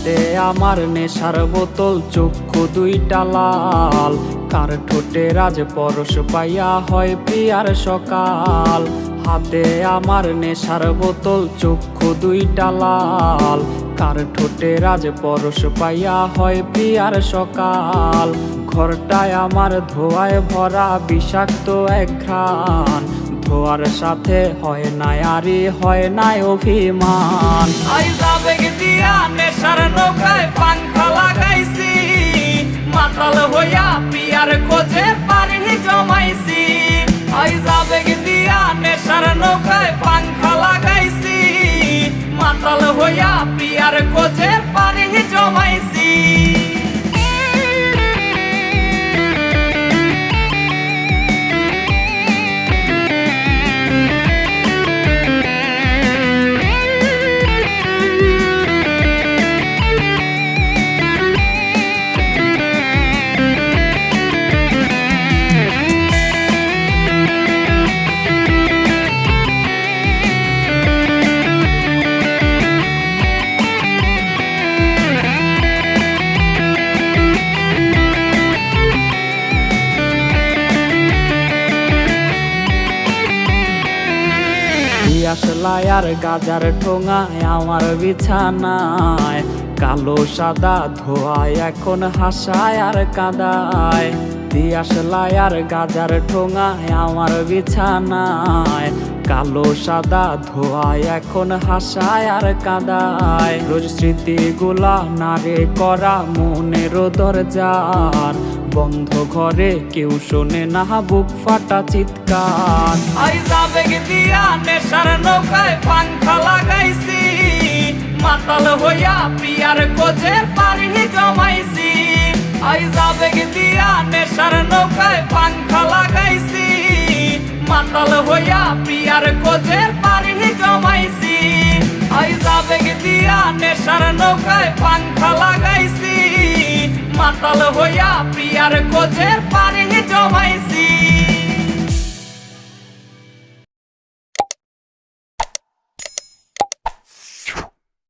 হাতে আমার নেশার বোতল, চক্ষু দুইটা লাল। কার ঠোঁটে রাজ পরশ পাইয়া হয় প্রিয়ার সকাল। হাতে আমার নেশার বোতল, চক্ষু দুইটা লাল। কার ঠোঁটে রাজ পরশ পাইয়া হয় প্রিয়ার সকাল। ঘরটায় আমার ধোঁয়ায় ভরা বিষাক্ত এক ঘ্রাণ। ধোয়ার সাথে হয় না আরি, হয় না অভিমান। আইজ আবেগ দিয়া নেশার নৌকায় পাংখা লাগাইছি, মাতাল হইয়া প্রিয়ার খোঁজে পানি জমাইছি। আইজ আবেগ দিয়া নেশার নৌকায় পাংখা লাগাইছি, মাতাল হইয়া প্রিয়ার খোঁজে পানি জমাইছি। আসলাই আর গাজার ঠোঙায় আমার বিছানায়, কালো সাদা ধোয়ায় এখন হাসায় আর কাদায়। দিয়াশলাই আর গাজার ঠোঙায় আমার বিছানায়, কালো সাদা ধোয়ায় এখন হাসায় আর কাদায়। রোজ স্মৃতিগুলা নারে করা মনের দরজার, বন্ধ ঘরে কেউ শোনে না বুক ফাটা চিৎকার। আইজ আবেগ দিয়া নেশার নৌকায় পাংখা লাগাইছি, মাতাল হইয়া প্রিয়ার খোঁজে পানি জমাইছি। আইজ আবেগ দিয়া নেশার নৌকায় পাংখা লাগাইছি, মাতাল হইয়া প্রিয়ার খোঁজে পানি জমাইছি। আইজ আবেগ দিয়া নেশার নৌকায় পাংখা লাগাইছি, মাতাল হইয়া প্রিয়ার খোঁজে পানি জমাইছি।